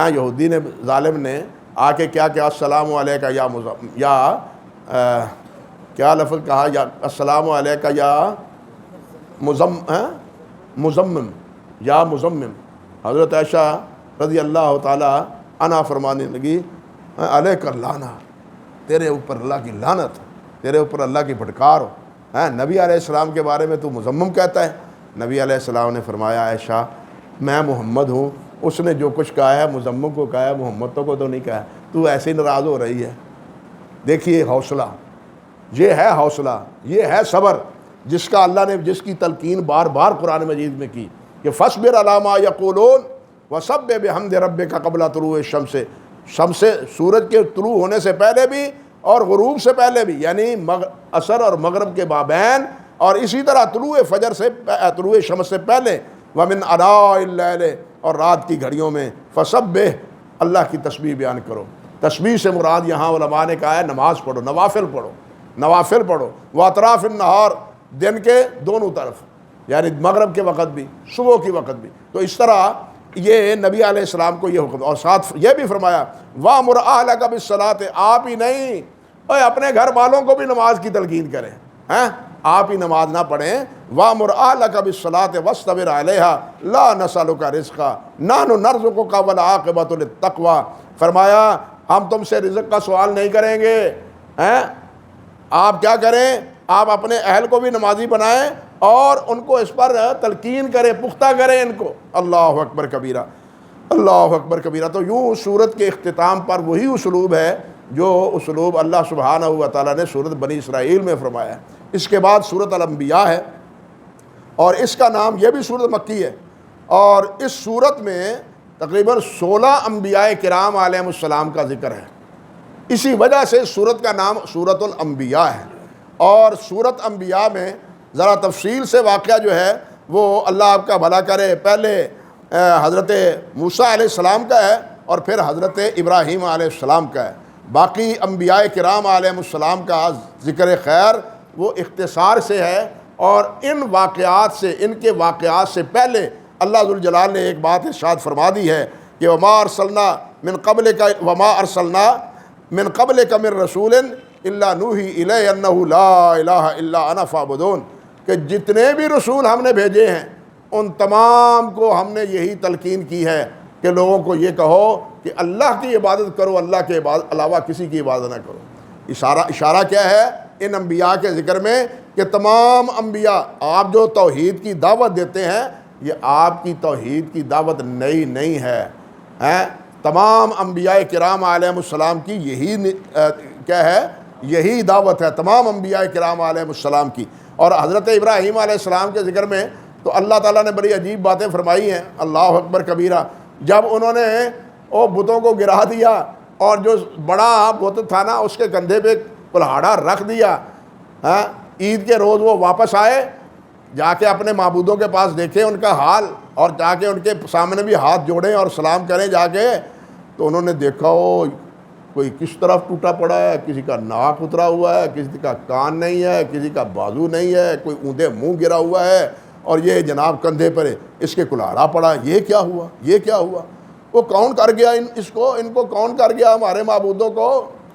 یہودی نے، ظالم نے آ کے کیا کہ السلام علیکہ یا کیا لفظ کہا، یا السلام علیکہ یا مزمم، یا مزمم۔ حضرت عائشہ رضی اللہ تعالی عنہ فرمانے لگی علیک اللعنہ، تیرے اوپر اللہ کی لعنت ہو، تیرے اوپر اللہ کی پھٹکار ہو۔ نبی علیہ السلام کے بارے میں تو مذمم کہتا ہے۔ نبی علیہ السلام نے فرمایا عائشہ میں محمد ہوں، اس نے جو کچھ کہا ہے مذمم کو کہا ہے، محمد کو تو نہیں کہا، تو ایسے ناراض ہو رہی ہے۔ دیکھیے حوصلہ، یہ ہے حوصلہ، یہ ہے صبر، جس کا اللہ نے جس کی تلقین بار بار قرآن مجید میں کی کہ فاصبر علی ما یقولون وسبح بحمد ربک قبل طلوع الشمس، شمس سورج کے طلوع ہونے سے پہلے بھی اور غروب سے پہلے بھی، یعنی عصر اور مغرب کے مابین، اور اسی طرح طلوع فجر سے طلوع شمس سے پہلے، ومن آناء اللیل، اور رات کی گھڑیوں میں، فسبح، اللہ کی تسبیح بیان کرو۔ تسبیح سے مراد یہاں علماء نے کہا ہے نماز پڑھو، نوافل پڑھو، نوافل پڑھو، واطراف النہار، دن کے دونوں طرف، یعنی مغرب کے وقت بھی صبح کے وقت بھی۔ تو اس طرح یہ نبی علیہ السلام کو یہ حکم، اور ساتھ یہ بھی فرمایا وَأْمُرْ أَهْلَكَ بِالصَّلَاةِ، آپ ہی نہیں، اپنے گھر والوں کو بھی نماز کی تلقین کریں، آپ ہی نماز نہ پڑھیں۔ وَأْمُرْ أَهْلَكَ بِالصَّلَاةِ وَاصْطَبِرْ عَلَيْهَا لَا نَسْأَلُكَ رِزْقًا نَحْنُ نَرْزُقُكَ وَالْعَاقِبَةُ لِلتَّقْوَىٰ، فرمایا ہم تم سے رزق کا سوال نہیں کریں گے، آپ کیا کریں، آپ اپنے اہل کو بھی نمازی بنائیں اور ان کو اس پر تلقین کریں، پختہ کریں ان کو۔ اللہ اکبر کبیرہ، اللہ اکبر کبیرہ۔ تو یوں سورت کے اختتام پر وہی اسلوب ہے جو اسلوب اللہ سبحانہ و تعالیٰ نے سورت بنی اسرائیل میں فرمایا ہے۔ اس کے بعد سورت الانبیاء ہے، اور اس کا نام یہ بھی سورت مکی ہے، اور اس سورت میں تقریباً 16 انبیاء کرام علیہ السلام کا ذکر ہے، اسی وجہ سے سورت کا نام سورت الانبیاء ہے۔ اور سورت انبیاء میں ذرا تفصیل سے واقعہ جو ہے وہ اللہ آپ کا بھلا کرے، پہلے حضرت موسیٰ علیہ السلام کا ہے اور پھر حضرت ابراہیم علیہ السلام کا ہے۔ باقی انبیاء کرام علیہ السلام کا ذکر خیر وہ اختصار سے ہے، اور ان واقعات سے، ان کے واقعات سے پہلے اللہ ذوالجلال نے ایک بات ارشاد فرما دی ہے کہ وما ارسلنا من قبلک من رسول الا نوحی الیہ انہ لا الہ الا انا فاعبدون، کہ جتنے بھی رسول ہم نے بھیجے ہیں ان تمام کو ہم نے یہی تلقین کی ہے کہ لوگوں کو یہ کہو کہ اللہ کی عبادت کرو، اللہ کے علاوہ کسی کی عبادت نہ کرو۔ اشارہ کیا ہے ان انبیاء کے ذکر میں کہ تمام انبیاء، آپ جو توحید کی دعوت دیتے ہیں یہ آپ کی توحید کی دعوت نئی نہیں ہے، تمام انبیاء کرام علیہ السلام کی یہی کیا ہے، یہی دعوت ہے تمام انبیاء کرام علیہ السلام کی۔ اور حضرت ابراہیم علیہ السلام کے ذکر میں تو اللہ تعالیٰ نے بڑی عجیب باتیں فرمائی ہیں، اللہ اکبر کبیرہ۔ جب انہوں نے وہ بتوں کو گرا دیا اور جو بڑا بت تھا نا اس کے کندھے پہ کلہاڑا رکھ دیا، عید کے روز وہ واپس آئے، جا کے اپنے معبودوں کے پاس دیکھیں ان کا حال، اور جا کے ان کے سامنے بھی ہاتھ جوڑیں اور سلام کریں جا کے، تو انہوں نے دیکھا وہ کوئی کس طرف ٹوٹا پڑا ہے، کسی کا ناک اترا ہوا ہے، کسی کا کان نہیں ہے، کسی کا بازو نہیں ہے، کوئی اونده منہ گرا ہوا ہے، اور یہ جناب کندھے پر اس کے کلاڑا پڑا، یہ کیا ہوا، یہ کیا ہوا، وہ کون کر گیا ان کو کون کر گیا، ہمارے معبودوں کو؟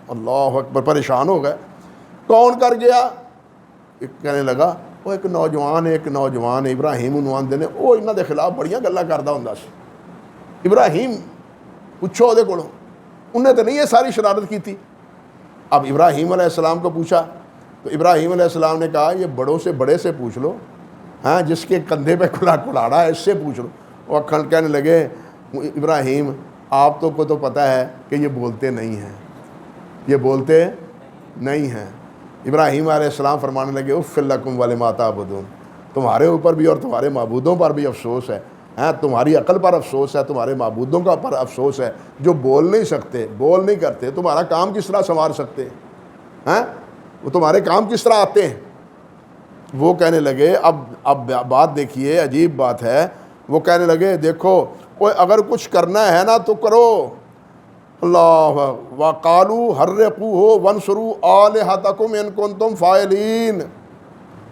اللہ اکبر، پریشان ہو گئے، کون کر گیا؟ کہنے لگا وہ ایک نوجوان ابراہیم عنوان دینے، وہ انہاں دے خلاف بڑیاں گلاں کردا ہوندا سی۔ ابراہیم پوچھو دے کولوں، انہیں تو نہیں یہ ساری شرارت کی تھی۔ اب ابراہیم علیہ السلام کو پوچھا تو ابراہیم علیہ السلام نے کہا یہ بڑوں سے بڑے سے پوچھ لو، جس کے کندھے پہ کلاڑا ہے اس سے پوچھ لو۔ وہ کہنے لگے ابراہیم آپ کو تو پتہ ہے کہ یہ بولتے نہیں ہیں، یہ بولتے نہیں ہیں۔ ابراہیم علیہ السلام فرمانے لگے اف لکم ولما تعبدون، تمہارے اوپر بھی اور تمہارے معبودوں پر بھی افسوس ہے، تمہاری عقل پر افسوس ہے، تمہارے معبودوں کا پر افسوس ہے جو بول نہیں سکتے، بول نہیں کرتے، تمہارا کام کس طرح سنوار سکتے ہیں، وہ تمہارے کام کس طرح آتے ہیں؟ وہ کہنے لگے اب بات دیکھیے، عجیب بات ہے، وہ کہنے لگے دیکھو اگر کچھ کرنا ہے نا تو کرو، اللہ وقالوا حرقوه وانصروا آلہتکم ان کنتم فاعلین،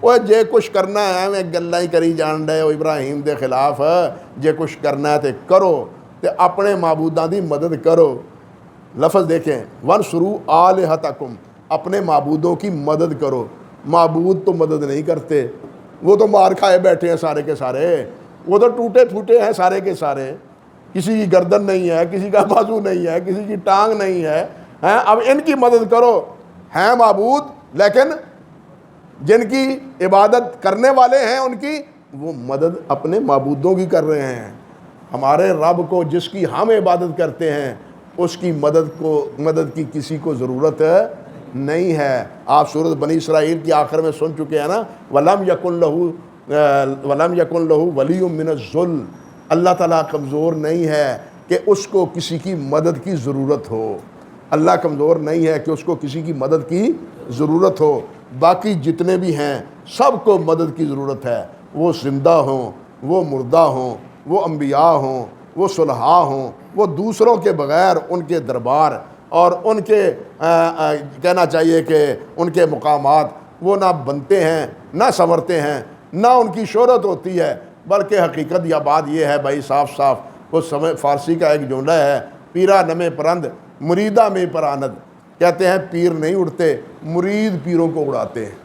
وہ جے کچھ کرنا ہے میں گلاں ہی کری جان رہے ہو ابراہیم دے خلاف، جے کچھ کرنا ہے تے کرو، تے اپنے معبوداں دی مدد کرو۔ لفظ دیکھیں وانصروا آلہتکم، اپنے معبودوں کی مدد کرو۔ معبود تو مدد نہیں کرتے، وہ تو مار کھائے بیٹھے ہیں سارے کے سارے، وہ تو ٹوٹے پھوٹے ہیں سارے کے سارے، کسی کی گردن نہیں ہے، کسی کا بازو نہیں ہے، کسی کی ٹانگ نہیں ہے، ہیں اب ان کی مدد کرو، ہیں معبود لیکن جن کی عبادت کرنے والے ہیں ان کی وہ مدد اپنے معبودوں کی کر رہے ہیں۔ ہمارے رب کو جس کی ہم عبادت کرتے ہیں اس کی مدد کی کسی کو ضرورت نہیں ہے۔ آپ سورۃ بنی اسرائیل کی آخر میں سن چکے ہیں نا، وَلَمْ يَكُنْ لَهُ وَلِيٌّ مِّنَ الذُّلِّ، اللہ تعالیٰ کمزور نہیں ہے کہ اس کو کسی کی مدد کی ضرورت ہو، اللہ کمزور نہیں ہے کہ اس کو کسی کی مدد کی ضرورت ہو۔ باقی جتنے بھی ہیں سب کو مدد کی ضرورت ہے، وہ زندہ ہوں، وہ مردہ ہوں، وہ انبیاء ہوں، وہ صلحاء ہوں، وہ دوسروں کے بغیر ان کے دربار اور ان کے کہنا چاہیے کہ ان کے مقامات وہ نہ بنتے ہیں نہ سنورتے ہیں، نہ ان کی شہرت ہوتی ہے، بلکہ حقیقت یا بات یہ ہے بھائی صاف صاف، وہ فارسی کا ایک جملہ ہے، پیرا نمے پرند مریدہ میں پراند، کہتے ہیں پیر نہیں اڑتے، مرید پیروں کو اڑاتے ہیں۔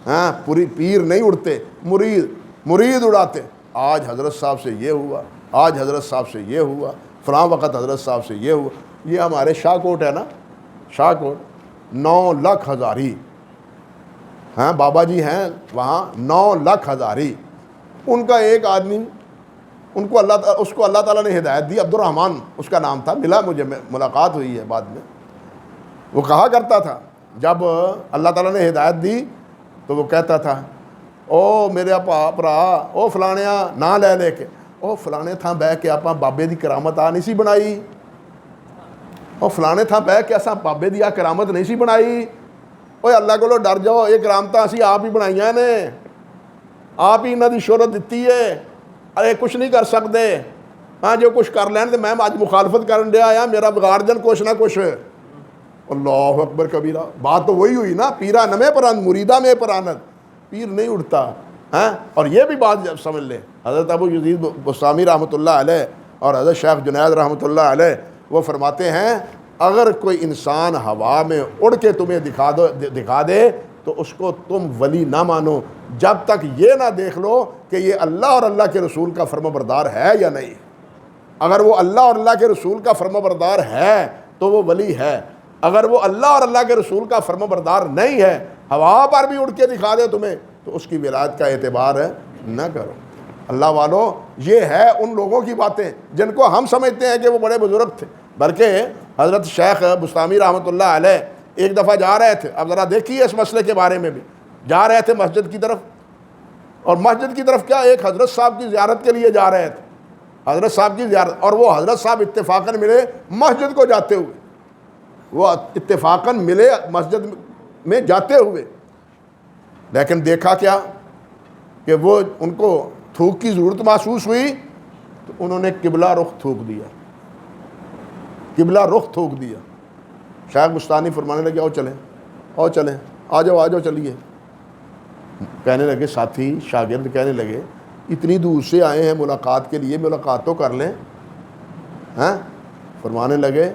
ہاں، پیر نہیں اڑتے، مرید اڑاتے۔ آج حضرت صاحب سے یہ ہوا، آج حضرت صاحب سے یہ ہوا، فلاں وقت حضرت صاحب سے یہ ہوا۔ یہ ہمارے شاہ کوٹ ہے نا، شاہ کوٹ 9 لاکھ ہزاری، ہاں بابا جی ہیں وہاں 9 لاکھ ہزاری، ان کا ایک آدمی اس کو اللہ تعالیٰ نے ہدایت دی، عبد الرحمن اس کا نام تھا، ملا مجھے ملاقات ہوئی ہے بعد میں۔ وہ کہا کرتا تھا جب اللہ تعالیٰ نے ہدایت دی تو وہ کہتا تھا او میرے پرا او فلانیا نہ لے کے او فلانے تھاں بہ کے آپ بابے دی کرامت آ نہیں سی بنائی، او فلانے تھاں بہ کے اساں بابے دی کرامت نہیں سی بنائی، اوے اللہ کو ڈر جاؤ، یہ کرامتاں اسی آپ ہی بنائیاں نے، آپ ہی انہاں دی شہرت دتی ہے، ارے کچھ نہیں کر سکتے، ہاں جو کچھ کر لین تے میں اج مخالفت کرن دیا آیا، میرا بگاڑ دین کچھ نہ کچھ۔ اللہ اکبر کبیرہ، بات تو وہی ہوئی نا، پیرا نمے پرند مریدہ میں پراند، پیر نہیں اٹھتا۔ ہاں، اور یہ بھی بات جب سمجھ لیں، حضرت ابو یزید بسطامی رحمۃ اللہ علیہ اور حضرت شیخ جنید رحمۃ اللہ علیہ وہ فرماتے ہیں اگر کوئی انسان ہوا میں اڑ کے تمہیں دکھا دے تو اس کو تم ولی نہ مانو جب تک یہ نہ دیکھ لو کہ یہ اللہ اور اللہ کے رسول کا فرما بردار ہے یا نہیں۔ اگر وہ اللہ اور اللہ کے رسول کا فرما بردار ہے تو وہ ولی ہے، اگر وہ اللہ اور اللہ کے رسول کا فرما بردار نہیں ہے، ہوا پر بھی اڑ کے دکھا دے تمہیں، تو اس کی ولایت کا اعتبار نہ کرو۔ اللہ والو، یہ ہے ان لوگوں کی باتیں جن کو ہم سمجھتے ہیں کہ وہ بڑے بزرگ تھے، بلکہ حضرت شیخ بسطامی رحمۃ اللہ علیہ ایک دفعہ جا رہے تھے، اب ذرا دیکھیے اس مسئلے کے بارے میں بھی، جا رہے تھے مسجد کی طرف، اور مسجد کی طرف کیا ایک حضرت صاحب کی زیارت کے لیے جا رہے تھے، حضرت صاحب کی زیارت، اور وہ حضرت صاحب اتفاقاً ملے مسجد کو جاتے ہوئے، وہ اتفاقاً ملے مسجد میں جاتے ہوئے، لیکن دیکھا کیا کہ وہ ان کو تھوک کی ضرورت محسوس ہوئی تو انہوں نے قبلہ رخ تھوک دیا، قبلہ رخ تھوک دیا۔ شیخ بستانی فرمانے لگے آؤ چلیں، آ جاؤ چلیے۔ کہنے لگے ساتھی شاگرد کہنے لگے اتنی دور سے آئے ہیں ملاقات کے لیے، ملاقات تو کر لیں۔ ہاں، فرمانے لگے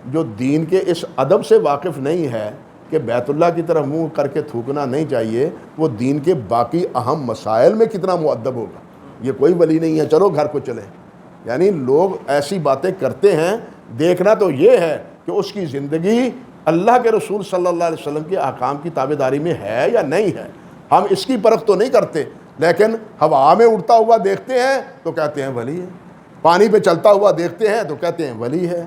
جو دین کے اس ادب سے واقف نہیں ہے کہ بیت اللہ کی طرف منہ کر کے تھوکنا نہیں چاہیے، وہ دین کے باقی اہم مسائل میں کتنا مؤدب ہوگا؟ یہ کوئی ولی نہیں ہے، چلو گھر کو چلیں۔ یعنی لوگ ایسی باتیں کرتے ہیں، دیکھنا تو یہ ہے کہ اس کی زندگی اللہ کے رسول صلی اللہ علیہ وسلم کے احکام کی تابعداری میں ہے یا نہیں ہے۔ ہم اس کی پرکھ تو نہیں کرتے، لیکن ہوا میں اڑتا ہوا دیکھتے ہیں تو کہتے ہیں ولی ہے، پانی پہ چلتا ہوا دیکھتے ہیں تو کہتے ہیں ولی ہے۔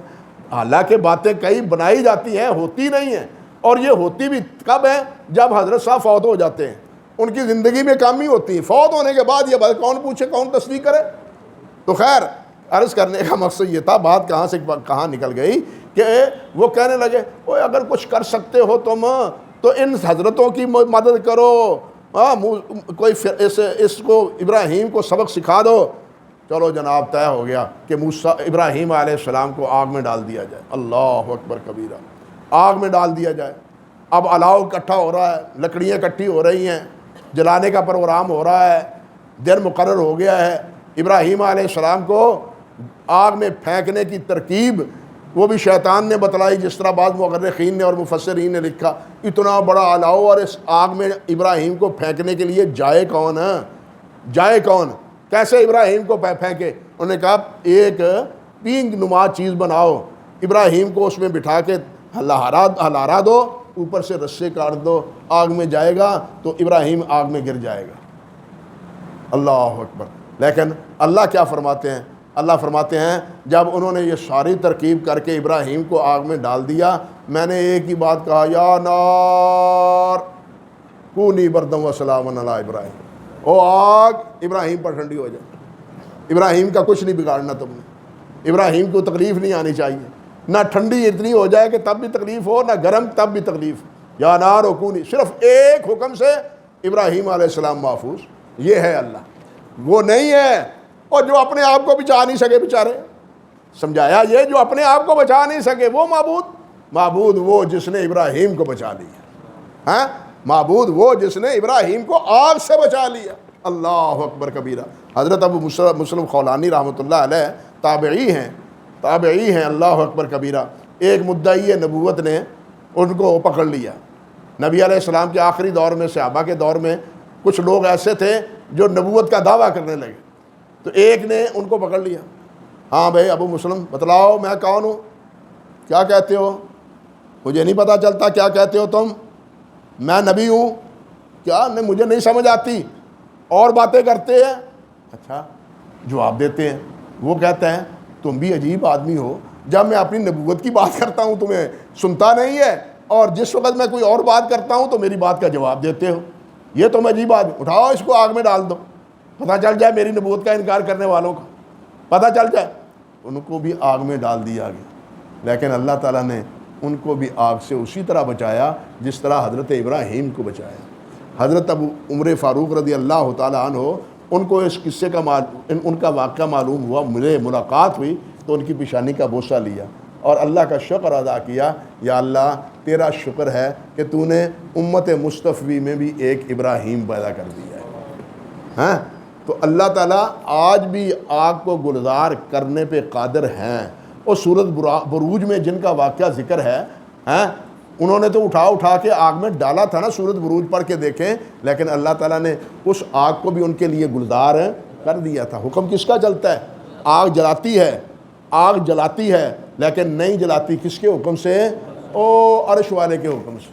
حالانکہ باتیں کئی بنائی جاتی ہیں، ہوتی نہیں ہیں، اور یہ ہوتی بھی کب ہے؟ جب حضرت صاحب فوت ہو جاتے ہیں، ان کی زندگی میں کام ہی ہوتی ہے، فوت ہونے کے بعد یہ بات کون پوچھے، کون تصدیق کرے؟ تو خیر، عرض کرنے کا مقصد یہ تھا، بات کہاں سے کہاں نکل گئی کہ وہ کہنے لگے اگر کچھ کر سکتے ہو تم تو ان حضرتوں کی مدد کرو، کوئی اس کو ابراہیم کو سبق سکھا دو۔ چلو جناب، طے ہو گیا کہ موسیٰ ابراہیم علیہ السلام کو آگ میں ڈال دیا جائے۔ اللہ اکبر کبیرہ، آگ میں ڈال دیا جائے۔ اب الاؤ اکٹھا ہو رہا ہے، لکڑیاں اکٹھی ہو رہی ہیں، جلانے کا پروگرام ہو رہا ہے، دن مقرر ہو گیا ہے۔ ابراہیم علیہ السلام کو آگ میں پھینکنے کی ترکیب وہ بھی شیطان نے بتلائی، جس طرح بعض مؤرخین نے اور مفسرین نے لکھا۔ اتنا بڑا الاؤ اور اس آگ میں ابراہیم کو پھینکنے کے لیے جائے کون ہے؟ جائے کون؟ کیسے ابراہیم کو پھینکے؟ انہوں نے کہا ایک پینگ نما چیز بناؤ، ابراہیم کو اس میں بٹھا کے ہلارا دو، اوپر سے رسے کاٹ دو، آگ میں جائے گا تو ابراہیم آگ میں گر جائے گا۔ اللہ اکبر۔ لیکن اللہ کیا فرماتے ہیں؟ اللہ فرماتے ہیں جب انہوں نے یہ ساری ترکیب کر کے ابراہیم کو آگ میں ڈال دیا، میں نے ایک ہی بات کہا، یا نار کونی بردم و سلام علی ابراہیم، او آگ ابراہیم پر ٹھنڈی ہو جائے۔ ابراہیم کا کچھ نہیں بگاڑنا تم نے، ابراہیم کو تکلیف نہیں آنی چاہیے، نہ ٹھنڈی اتنی ہو جائے کہ تب بھی تکلیف ہو، نہ گرم تب بھی تکلیف۔ یا نار کونی، صرف ایک حکم سے ابراہیم علیہ السلام محفوظ۔ یہ ہے اللہ، وہ نہیں ہے اور جو اپنے آپ کو بچا نہیں سکے بیچارے۔ سمجھایا یہ جو اپنے آپ کو بچا نہیں سکے وہ معبود وہ جس نے ابراہیم کو بچا لیا، ہاں معبود وہ جس نے ابراہیم کو آگ سے بچا لیا۔ اللہ اکبر کبیرہ۔ حضرت ابو مسلم خولانی رحمۃ اللہ علیہ تابعی ہیں، اللہ اکبر کبیرہ۔ ایک مدعی نبوت نے ان کو پکڑ لیا۔ نبی علیہ السلام کے آخری دور میں، صحابہ کے دور میں کچھ لوگ ایسے تھے جو نبوت کا دعویٰ کرنے لگے، تو ایک نے ان کو پکڑ لیا۔ ہاں بھائی ابو مسلم بتلاؤ میں کون ہوں، کیا کہتے ہو؟ مجھے نہیں پتہ چلتا کیا کہتے ہو تم، میں نبی ہوں کیا؟ مجھے نہیں سمجھ آتی، اور باتیں کرتے ہیں۔ اچھا جواب دیتے ہیں، وہ کہتا ہے تم بھی عجیب آدمی ہو، جب میں اپنی نبوت کی بات کرتا ہوں تمہیں سنتا نہیں ہے، اور جس وقت میں کوئی اور بات کرتا ہوں تو میری بات کا جواب دیتے ہو، یہ تم عجیب آدمی، اٹھاؤ اس کو آگ میں ڈال دو، پتہ چل جائے میری نبوت کا انکار کرنے والوں کا پتہ چل جائے۔ ان کو بھی آگ میں ڈال دیا گیا، لیکن اللہ تعالیٰ نے ان کو بھی آگ سے اسی طرح بچایا جس طرح حضرت ابراہیم کو بچایا۔ حضرت ابو عمر فاروق رضی اللہ تعالیٰ عنہ، ان کو اس قصے کا ان کا واقعہ معلوم ہوا، مجھے ملاقات ہوئی تو ان کی پیشانی کا بوسہ لیا اور اللہ کا شکر ادا کیا، یا اللہ تیرا شکر ہے کہ تو نے امت مصطفی میں بھی ایک ابراہیم پیدا کر دیا ہے۔ ہاں تو اللہ تعالیٰ آج بھی آگ کو گلزار کرنے پہ قادر ہیں۔ اور سورۃ بروج میں جن کا واقعہ ذکر ہے، انہوں نے تو اٹھا کے آگ میں ڈالا تھا نا، سورۃ بروج پڑھ کے دیکھیں، لیکن اللہ تعالیٰ نے اس آگ کو بھی ان کے لیے گلزار کر دیا تھا۔ حکم کس کا چلتا ہے؟ آگ جلاتی ہے لیکن نہیں جلاتی کس کے حکم سے؟ عرش والے کے حکم سے۔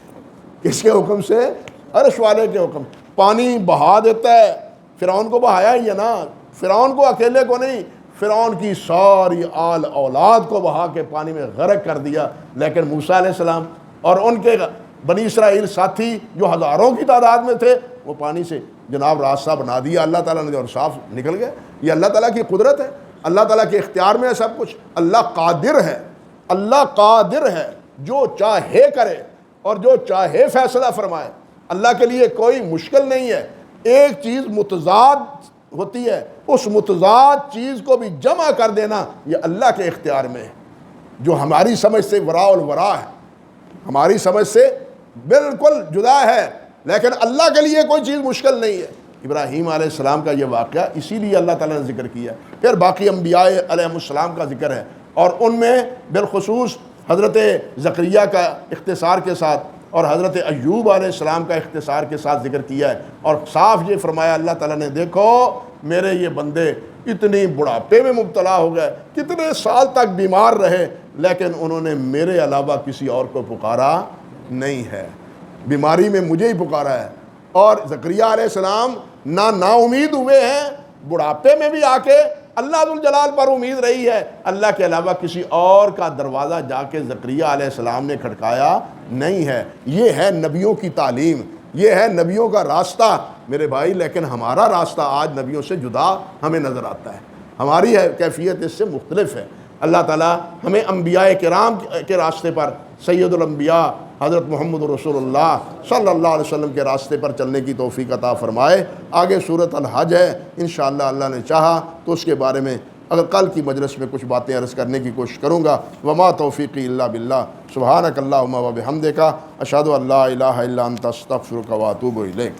کس کے حکم سے؟ عرش والے کے حکم۔ پانی بہا دیتا ہے، فرعون کو بہایا ہی ہے نا، فرعون کو اکیلے کو نہیں، فرعون کی ساری آل اولاد کو بہا کے پانی میں غرق کر دیا، لیکن موسیٰ علیہ السلام اور ان کے بنی اسرائیل ساتھی جو ہزاروں کی تعداد میں تھے، وہ پانی سے جناب راستہ بنا دیا اللہ تعالیٰ نے اور صاف نکل گئے۔ یہ اللہ تعالیٰ کی قدرت ہے، اللہ تعالیٰ کے اختیار میں ہے سب کچھ۔ اللہ قادر ہے، جو چاہے کرے اور جو چاہے فیصلہ فرمائے۔ اللہ کے لیے کوئی مشکل نہیں ہے۔ ایک چیز متضاد ہوتی ہے، اس متضاد چیز کو بھی جمع کر دینا یہ اللہ کے اختیار میں ہے، جو ہماری سمجھ سے وراء الورا ہے، ہماری سمجھ سے بالکل جدا ہے، لیکن اللہ کے لیے کوئی چیز مشکل نہیں ہے۔ ابراہیم علیہ السلام کا یہ واقعہ اسی لیے اللہ تعالیٰ نے ذکر کیا۔ پھر باقی انبیاء علیہ السلام کا ذکر ہے، اور ان میں بالخصوص حضرت زکریا کا اختصار کے ساتھ اور حضرت ایوب علیہ السلام کا اختصار کے ساتھ ذکر کیا ہے، اور صاف یہ فرمایا اللہ تعالیٰ نے، دیکھو میرے یہ بندے اتنی بڑھاپے میں مبتلا ہو گئے، کتنے سال تک بیمار رہے، لیکن انہوں نے میرے علاوہ کسی اور کو پکارا نہیں ہے، بیماری میں مجھے ہی پکارا ہے۔ اور زکریا علیہ السلام نا امید ہوئے ہیں، بڑھاپے میں بھی آ کے اللہ ذوالجلال پر امید رہی ہے، اللہ کے علاوہ کسی اور کا دروازہ جا کے زکریا علیہ السلام نے کھٹکایا نہیں ہے۔ یہ ہے نبیوں کی تعلیم، یہ ہے نبیوں کا راستہ میرے بھائی، لیکن ہمارا راستہ آج نبیوں سے جدا ہمیں نظر آتا ہے، ہماری کیفیت اس سے مختلف ہے۔ اللہ تعالیٰ ہمیں انبیاء کرام کے راستے پر، سید الانبیاء حضرت محمد رسول اللہ صلی اللہ علیہ وسلم کے راستے پر چلنے کی توفیق عطا فرمائے۔ آگے سورۃ الحج ہے، انشاءاللہ اللہ نے چاہا تو اس کے بارے میں اگر کل کی مجلس میں کچھ باتیں عرض کرنے کی کوشش کروں گا۔ وما توفیقی الا باللہ، سبحانک اللہم و بحمدک، اشہد ان لا الہ الا انت، استغفرک و اتوب الیک۔